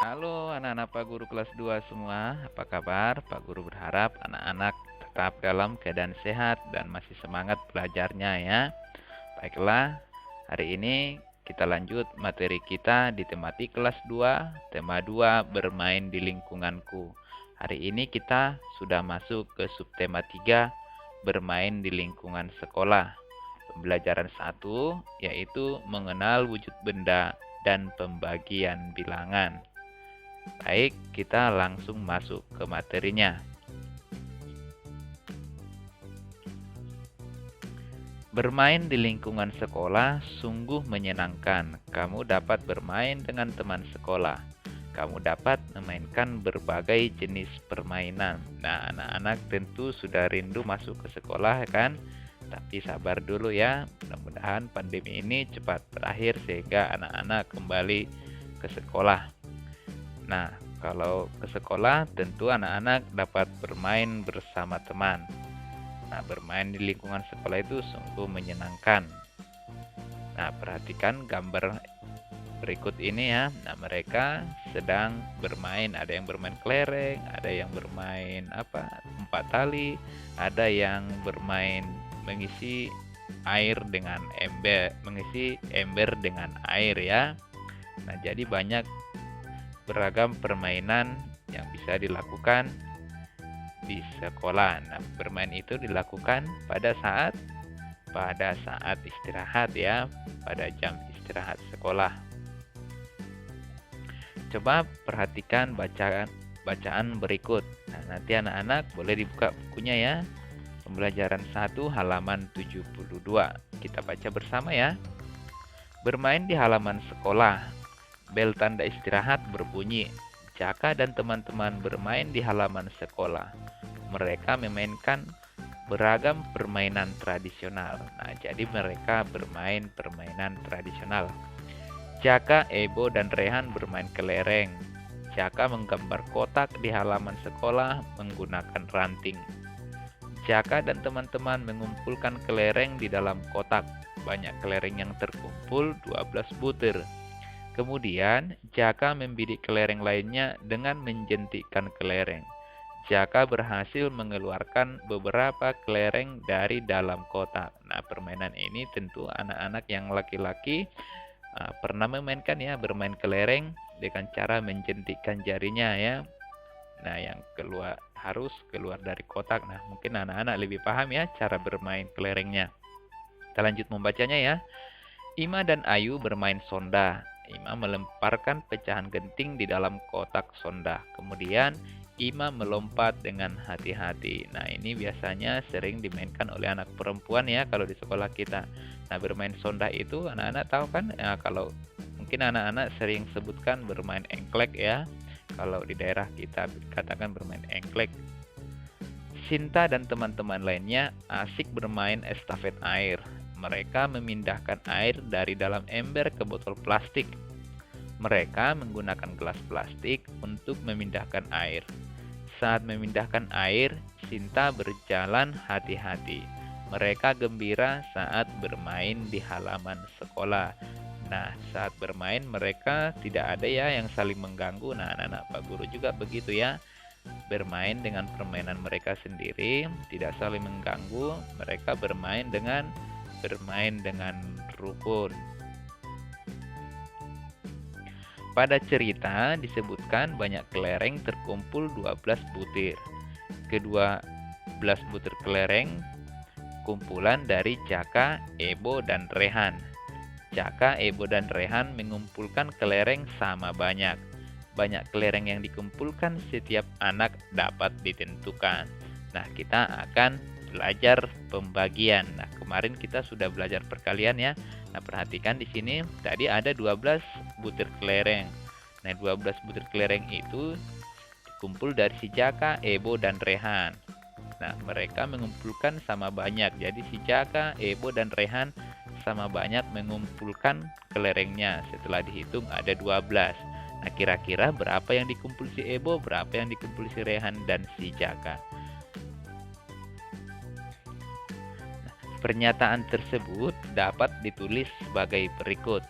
Halo anak-anak Pak Guru kelas 2 semua, apa kabar? Pak Guru berharap anak-anak tetap dalam keadaan sehat dan masih semangat belajarnya ya. Baiklah, hari ini kita lanjut materi kita di tematik kelas 2, tema 2 bermain di lingkunganku. Hari ini kita sudah masuk ke subtema 3, bermain di lingkungan sekolah. Pembelajaran 1 yaitu mengenal wujud benda dan pembagian bilangan. Baik, kita langsung masuk ke materinya. Bermain di lingkungan sekolah sungguh menyenangkan. Kamu dapat bermain dengan teman sekolah. Kamu dapat memainkan berbagai jenis permainan. Nah, anak-anak tentu sudah rindu masuk ke sekolah kan? Tapi sabar dulu ya. Mudah-mudahan pandemi ini cepat berakhir sehingga anak-anak kembali ke sekolah. Nah, kalau ke sekolah tentu anak-anak dapat bermain bersama teman. Nah, bermain di lingkungan sekolah itu sungguh menyenangkan. Nah, perhatikan gambar berikut ini ya. Nah, mereka sedang bermain. Ada yang bermain kelereng, ada yang bermain empat tali, ada yang bermain mengisi air dengan ember, mengisi ember dengan air ya. Nah, jadi banyak beragam permainan yang bisa dilakukan di sekolah. Nah, bermain itu dilakukan pada saat istirahat ya, pada jam istirahat sekolah. Coba perhatikan bacaan berikut. Nah, nanti anak-anak boleh dibuka bukunya ya. Pembelajaran 1 halaman 72. Kita baca bersama ya. Bermain di halaman sekolah. Bel tanda istirahat berbunyi. Jaka dan teman-teman bermain di halaman sekolah. Mereka memainkan beragam permainan tradisional. Nah, jadi mereka bermain permainan tradisional. Jaka, Ebo, dan Rehan bermain kelereng. Jaka menggambar kotak di halaman sekolah menggunakan ranting. Jaka dan teman-teman mengumpulkan kelereng di dalam kotak. Banyak kelereng yang terkumpul 12 butir. Kemudian, Jaka membidik kelereng lainnya dengan menjentikkan kelereng. Jaka berhasil mengeluarkan beberapa kelereng dari dalam kotak. Nah, permainan ini tentu anak-anak yang laki-laki pernah memainkan ya, bermain kelereng dengan cara menjentikkan jarinya ya. Nah, yang harus keluar dari kotak. Nah, mungkin anak-anak lebih paham ya cara bermain kelerengnya. Kita lanjut membacanya ya. Ima dan Ayu bermain sonda. Ima melemparkan pecahan genting di dalam kotak sonda. Kemudian Ima melompat dengan hati-hati. Nah, ini biasanya sering dimainkan oleh anak perempuan ya kalau di sekolah kita. Nah, bermain sonda itu anak-anak tahu kan? Nah, kalau mungkin anak-anak sering sebutkan bermain engklek ya. Kalau di daerah kita katakan bermain engklek. Sinta dan teman-teman lainnya asik bermain estafet air. Mereka memindahkan air dari dalam ember ke botol plastik. Mereka menggunakan gelas plastik untuk memindahkan air. Saat memindahkan air, Sinta berjalan hati-hati. Mereka gembira saat bermain di halaman sekolah. Nah, saat bermain mereka tidak ada ya yang saling mengganggu. Nah, anak-anak Pak Guru juga begitu ya. Bermain dengan permainan mereka sendiri, tidak saling mengganggu. Mereka bermain dengan rukun. Pada cerita disebutkan banyak kelereng terkumpul 12 butir. Kedua 12 butir kelereng kumpulan dari Jaka, Ebo, dan Rehan. Jaka, Ebo, dan Rehan mengumpulkan kelereng sama banyak. Banyak kelereng yang dikumpulkan setiap anak dapat ditentukan. Nah, kita akan belajar pembagian. Nah, kemarin kita sudah belajar perkalian ya. Nah, perhatikan di sini tadi ada 12 butir kelereng. Nah, 12 butir kelereng itu dikumpul dari si Jaka, Ebo, dan Rehan. Nah, mereka mengumpulkan sama banyak. Jadi si Jaka, Ebo, dan Rehan sama banyak mengumpulkan kelerengnya. Setelah dihitung ada 12. Nah, kira-kira berapa yang dikumpul si Ebo, berapa yang dikumpul si Rehan dan si Jaka. Pernyataan tersebut dapat ditulis sebagai berikut.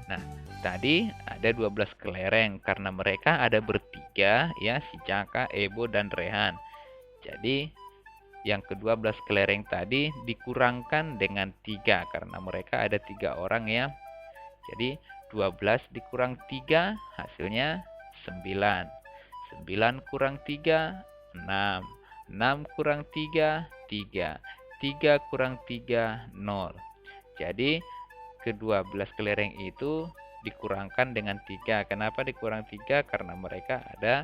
Nah, tadi ada 12 kelereng karena mereka ada bertiga ya, si Jaka, Ebo, dan Rehan. Jadi yang ke-12 kelereng tadi dikurangkan dengan 3 karena mereka ada 3 orang ya. Jadi 12 dikurang 3 hasilnya 9. 9 kurang 3 6. 6 kurang 3 3. 3 kurang 3 0. Jadi ke-12 kelereng itu dikurangkan dengan 3. Kenapa dikurang 3? Karena mereka ada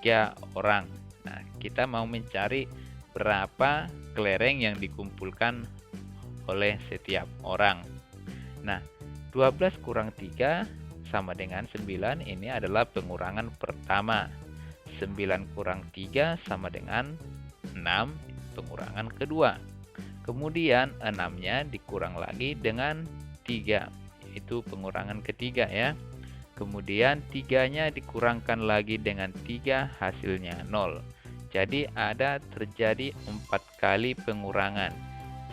3 orang. Nah, kita mau mencari berapa kelereng yang dikumpulkan oleh setiap orang. Nah, 12 kurang 3 sama dengan 9. Ini adalah pengurangan pertama. 9 kurang 3 sama dengan 6, pengurangan kedua. Kemudian 6-nya dikurang lagi dengan 3, itu pengurangan ketiga ya. Kemudian 3-nya dikurangkan lagi dengan 3, hasilnya 0. Jadi ada terjadi 4 kali pengurangan.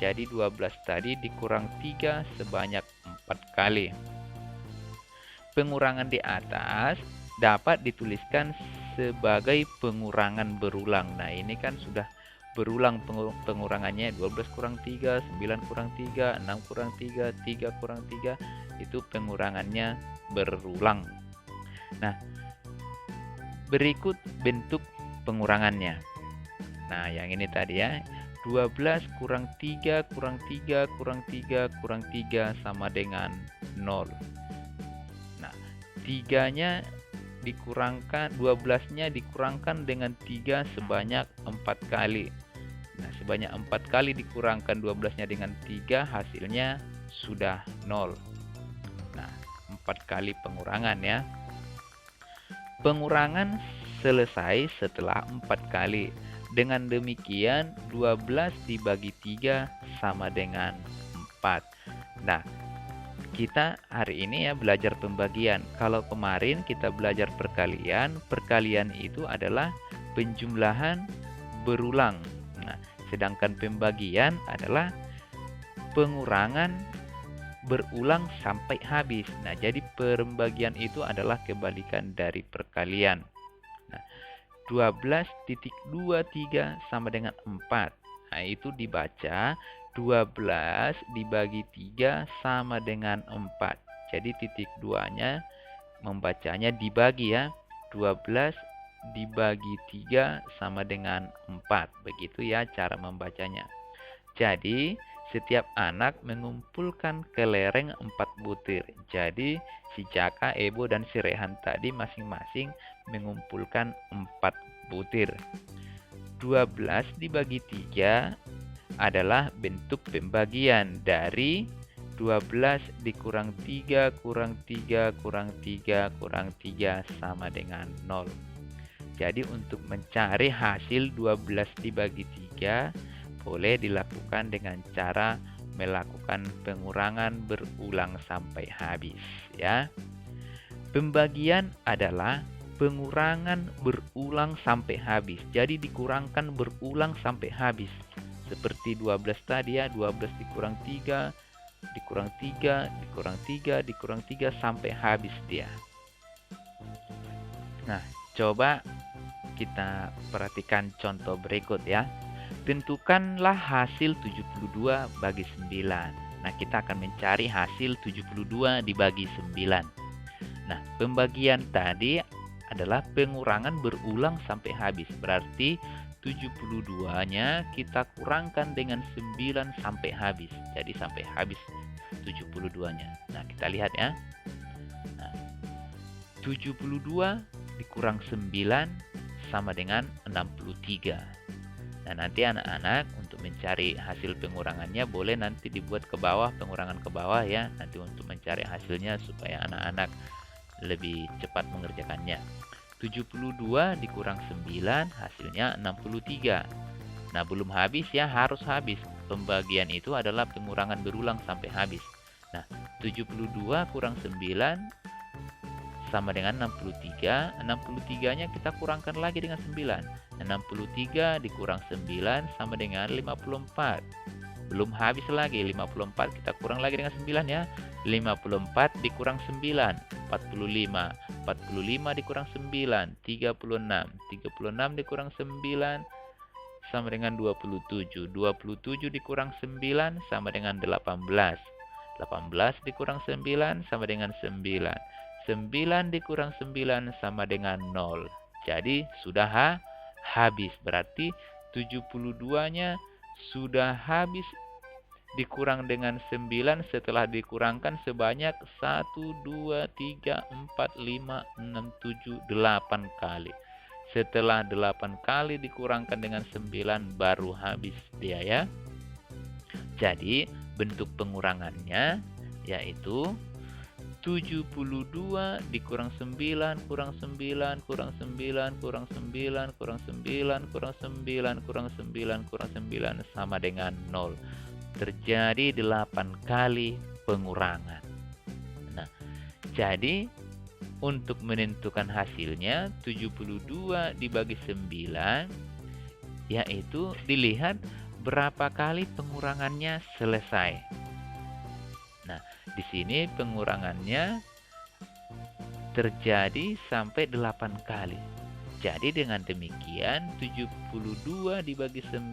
Jadi 12 tadi dikurang 3 sebanyak 4 kali. Pengurangan di atas dapat dituliskan sebagai pengurangan berulang. Nah, ini kan sudah berulang pengurangannya. 12 kurang 3, 9 kurang 3, 6 kurang 3, 3 kurang 3. Itu pengurangannya berulang. Nah, berikut bentuk pengurangannya. Nah, yang ini tadi ya. 12 kurang 3 kurang 3 kurang 3 kurang 3 sama dengan 0. Nah, 3-nya dikurangkan, 12-nya dikurangkan dengan 3 sebanyak 4 kali. Nah, sebanyak 4 kali dikurangkan 12-nya dengan 3, hasilnya sudah 0. Nah, 4 kali pengurangan ya. Pengurangan selesai setelah 4 kali. Dengan demikian 12 dibagi 3 sama dengan 4. Nah, kita hari ini ya belajar pembagian. Kalau kemarin kita belajar perkalian, perkalian itu adalah penjumlahan berulang. Nah, sedangkan pembagian adalah pengurangan berulang sampai habis. Nah, jadi pembagian itu adalah kebalikan dari perkalian. Nah, 12.23 sama dengan 4. Nah, itu dibaca 12 dibagi 3 sama dengan 4. Jadi titik 2-nya membacanya dibagi ya. 12 dibagi 3 sama dengan 4. Begitu ya cara membacanya. Jadi setiap anak mengumpulkan kelereng 4 butir. Jadi si Jaka, Ebo, dan si Rehan tadi masing-masing mengumpulkan 4 butir. 12 dibagi 3 adalah bentuk pembagian dari 12 dikurang 3 kurang 3 kurang 3 kurang 3 sama dengan 0. Jadi untuk mencari hasil 12 dibagi 3 boleh dilakukan dengan cara melakukan pengurangan berulang sampai habis ya. Pembagian adalah pengurangan berulang sampai habis. Jadi dikurangkan berulang sampai habis. Seperti 12 tadi ya, 12 dikurang 3, dikurang 3, dikurang 3, dikurang 3 sampai habis dia. Nah, coba kita perhatikan contoh berikut ya. Tentukanlah hasil 72 bagi 9. Nah, kita akan mencari hasil 72 dibagi 9. Nah, pembagian tadi adalah pengurangan berulang sampai habis. Berarti 72-nya kita kurangkan dengan 9 sampai habis. Jadi sampai habis 72-nya. Nah, kita lihat ya. Nah, 72 dikurang 9 sama dengan 63. Nah, nanti anak-anak untuk mencari hasil pengurangannya boleh nanti dibuat ke bawah, pengurangan ke bawah ya. Nanti untuk mencari hasilnya supaya anak-anak lebih cepat mengerjakannya. 72 dikurang 9 hasilnya 63. Nah, belum habis ya, harus habis. Pembagian itu adalah pengurangan berulang sampai habis. Nah, 72 kurang 9 sama dengan 63. 63-nya kita kurangkan lagi dengan 9. 63 dikurang 9 sama dengan 54. belum habis lagi. 54 kita kurang lagi dengan 9 ya. 54 dikurang 9, 45. 45 dikurang 9, 36. 36 dikurang 9 sama dengan 27. 27 dikurang 9 sama dengan 18. 18 dikurang 9 sama dengan 9. 9 dikurang 9 sama dengan 0. Jadi sudah habis. Berarti 72-nya sudah habis dikurang dengan 9 setelah dikurangkan sebanyak 1, 2, 3, 4, 5, 6, 7, 8 kali. Setelah 8 kali dikurangkan dengan 9 baru habis dia ya. Jadi bentuk pengurangannya yaitu 72 dikurang 9 kurang 9 kurang 9 kurang 9 kurang 9 kurang 9 kurang 9 kurang 9 sama dengan 0. Terjadi 8 kali pengurangan. Nah, jadi untuk menentukan hasilnya 72 dibagi 9 yaitu dilihat berapa kali pengurangannya selesai. Nah, di sini pengurangannya terjadi sampai 8 kali. Jadi dengan demikian 72 dibagi 9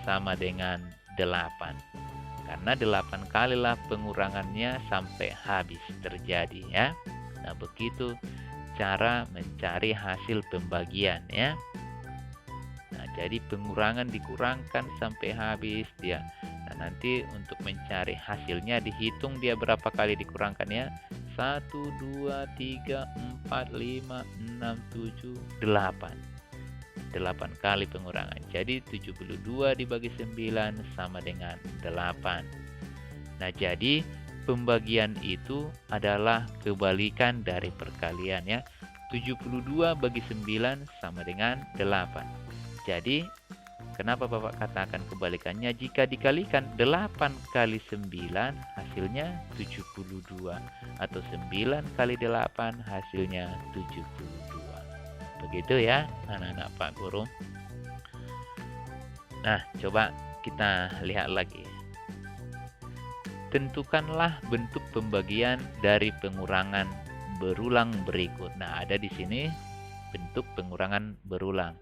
sama dengan 8. Karena 8 kalilah pengurangannya sampai habis terjadi ya. Nah, begitu cara mencari hasil pembagian ya. Nah, jadi pengurangan dikurangkan sampai habis dia. Nah, nanti untuk mencari hasilnya dihitung dia berapa kali dikurangkan ya. 1, 2, 3, 4, 5, 6, 7, 8. 8 kali pengurangan. Jadi 72 dibagi 9 sama dengan 8. Nah, jadi pembagian itu adalah kebalikan dari perkalian ya. 72 bagi 9 sama dengan 8. Jadi kenapa Bapak katakan kebalikannya? Jika dikalikan 8 kali 9 hasilnya 72 atau 9 kali 8 hasilnya 72. Begitu ya anak-anak Pak Guru. Nah, coba kita lihat lagi. Tentukanlah bentuk pembagian dari pengurangan berulang berikut. Nah, ada di sini bentuk pengurangan berulang.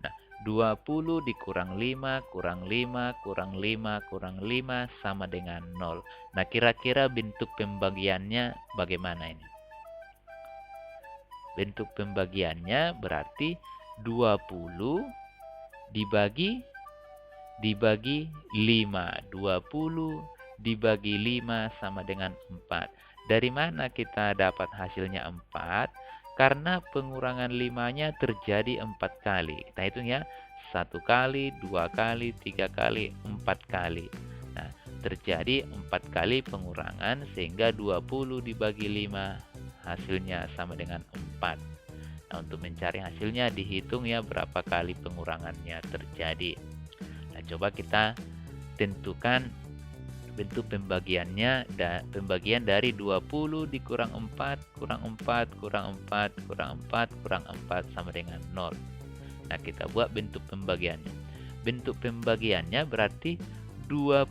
Nah, 20 dikurang 5, kurang 5, kurang 5, kurang 5 sama dengan 0. Nah, kira-kira bentuk pembagiannya bagaimana ini? Bentuk pembagiannya berarti 20 dibagi 5. 20 dibagi 5 sama dengan 4. Dari mana kita dapat hasilnya 4? Karena pengurangan 5-nya terjadi 4 kali. Kita hitung ya. 1 kali, 2 kali, 3 kali, 4 kali. Nah, terjadi 4 kali pengurangan sehingga 20 dibagi 5 hasilnya sama dengan 4. Nah, untuk mencari hasilnya dihitung ya berapa kali pengurangannya terjadi. Nah, coba kita tentukan bentuk pembagiannya. Pembagian dari 20 dikurang 4, kurang 4, kurang 4, kurang 4, kurang 4 sama dengan 0. Nah, kita buat bentuk pembagiannya. Bentuk pembagiannya berarti 20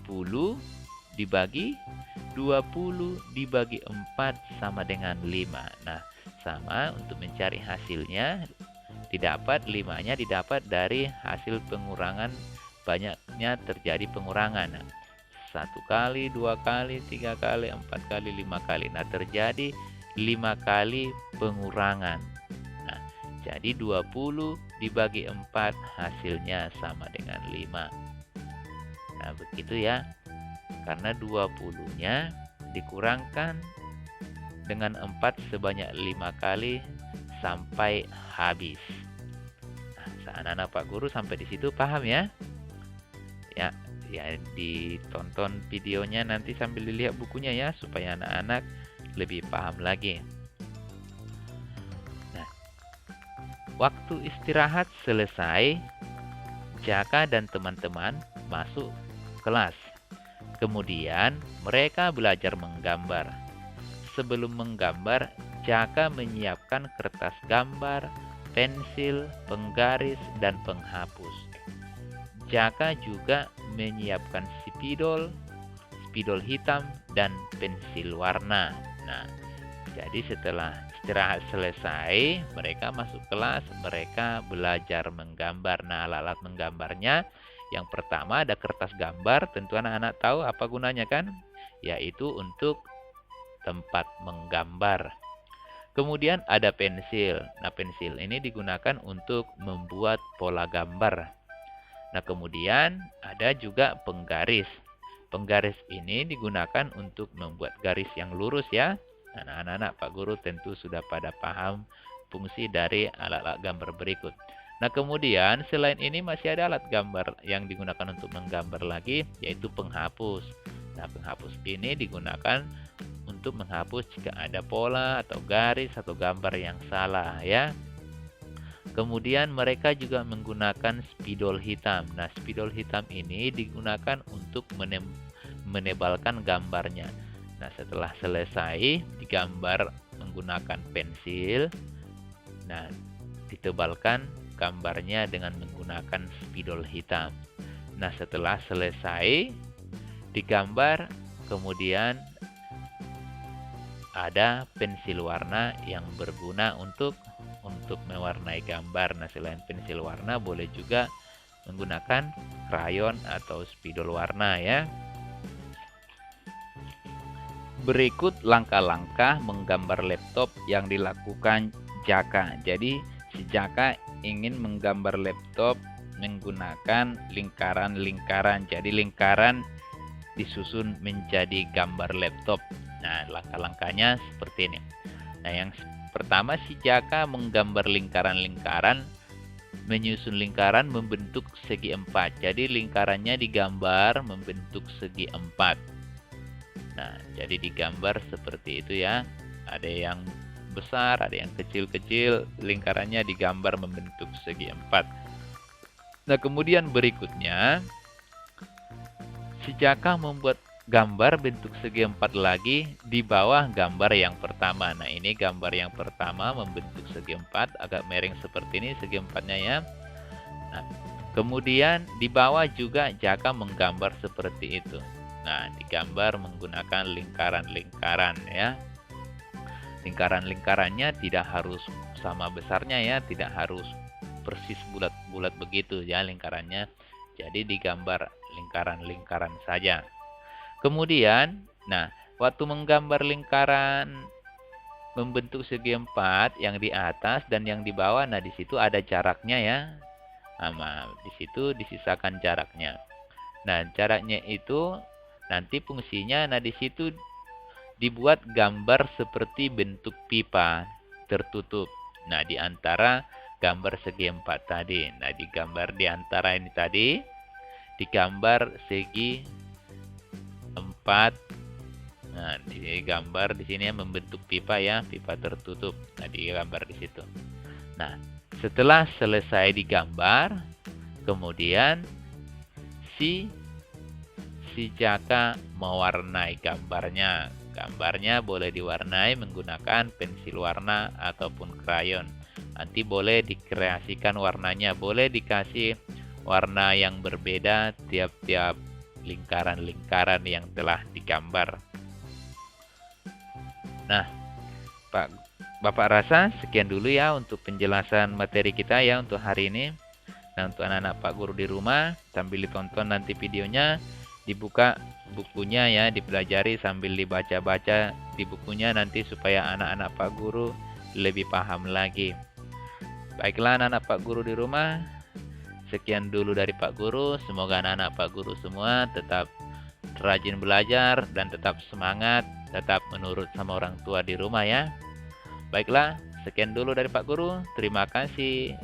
dibagi 4 sama dengan 5. Nah, sama untuk mencari hasilnya didapat 5-nya didapat dari hasil pengurangan banyaknya terjadi pengurangan. Nah, 1 kali, 2 kali, 3 kali, 4 kali, 5 kali. Nah, terjadi 5 kali pengurangan. Nah, jadi 20 dibagi 4 hasilnya sama dengan 5. Nah, begitu ya. Karena 20-nya dikurangkan dengan 4 sebanyak 5 kali sampai habis. Nah, anak-anak Pak Guru sampai di situ paham ya? Ya, ditonton videonya nanti sambil dilihat bukunya ya supaya anak-anak lebih paham lagi. Nah, waktu istirahat selesai, Jaka dan teman-teman masuk kelas. Kemudian mereka belajar menggambar. Sebelum menggambar, Jaka menyiapkan kertas gambar, pensil, penggaris, dan penghapus. Jaka juga menyiapkan spidol, spidol hitam, dan pensil warna. Nah, jadi setelah istirahat selesai, mereka masuk kelas, mereka belajar menggambar. Nah, alat-alat menggambarnya, yang pertama ada kertas gambar, tentu anak-anak tahu apa gunanya kan? Yaitu untuk tempat menggambar. Kemudian ada pensil. Nah, pensil ini digunakan untuk membuat pola gambar. Nah, kemudian ada juga penggaris. Penggaris ini digunakan untuk membuat garis yang lurus ya. Nah, anak-anak Pak Guru tentu sudah pada paham fungsi dari alat-alat gambar berikut. Nah, kemudian selain ini masih ada alat gambar yang digunakan untuk menggambar lagi, yaitu penghapus. Nah, penghapus ini digunakan untuk menghapus jika ada pola atau garis atau gambar yang salah ya. Kemudian mereka juga menggunakan spidol hitam. Nah, spidol hitam ini digunakan untuk menebalkan gambarnya. Nah, setelah selesai digambar menggunakan pensil, nah ditebalkan gambarnya dengan menggunakan spidol hitam. Nah, setelah selesai digambar, kemudian ada pensil warna yang berguna untuk mewarnai gambar. Nah, selain pensil warna boleh juga menggunakan krayon atau spidol warna ya. Berikut langkah-langkah menggambar laptop yang dilakukan Jaka. Jadi si Jaka ingin menggambar laptop menggunakan lingkaran-lingkaran. Jadi lingkaran disusun menjadi gambar laptop. Nah, langkah-langkahnya seperti ini. Nah, yang pertama si Jaka menggambar lingkaran-lingkaran, menyusun lingkaran membentuk segi 4. Jadi lingkarannya digambar membentuk segi 4. Nah, jadi digambar seperti itu ya. Ada yang besar, ada yang kecil-kecil, lingkarannya digambar membentuk segi 4. Nah, kemudian berikutnya si Jaka membuat gambar bentuk segi 4 lagi di bawah gambar yang pertama. Nah, ini gambar yang pertama membentuk segi 4, agak miring seperti ini segi 4-nya ya. Nah, kemudian di bawah juga Jaka menggambar seperti itu. Nah, digambar menggunakan lingkaran-lingkaran ya. Lingkaran-lingkarannya tidak harus sama besarnya ya, tidak harus persis bulat-bulat begitu ya lingkarannya. Jadi digambar lingkaran-lingkaran saja. Kemudian, nah, waktu menggambar lingkaran membentuk segi 4 yang di atas dan yang di bawah, nah di situ ada jaraknya ya. Nah, di situ disisakan jaraknya. Nah, jaraknya itu nanti fungsinya, nah di situ dibuat gambar seperti bentuk pipa tertutup. Nah, di antara gambar segi 4 tadi. Nah, digambar di antara ini tadi, digambar segi 4. Nah, digambar di sini membentuk pipa ya, pipa tertutup. Nah, digambar di situ. Nah, setelah selesai digambar, kemudian si Jaka mewarnai gambarnya. Gambarnya boleh diwarnai menggunakan pensil warna ataupun krayon. Nanti boleh dikreasikan warnanya, boleh dikasih warna yang berbeda tiap-tiap lingkaran-lingkaran yang telah digambar. Nah, Bapak rasa sekian dulu ya untuk penjelasan materi kita ya untuk hari ini. Nah, untuk anak-anak Pak Guru di rumah, sambil ditonton nanti videonya, dibuka bukunya ya, dipelajari sambil dibaca-baca di bukunya nanti supaya anak-anak Pak Guru lebih paham lagi. Baiklah anak-anak Pak Guru di rumah, sekian dulu dari Pak Guru. Semoga anak-anak Pak Guru semua tetap rajin belajar dan tetap semangat, tetap menurut sama orang tua di rumah ya. Baiklah, sekian dulu dari Pak Guru. Terima kasih.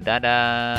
Dadah.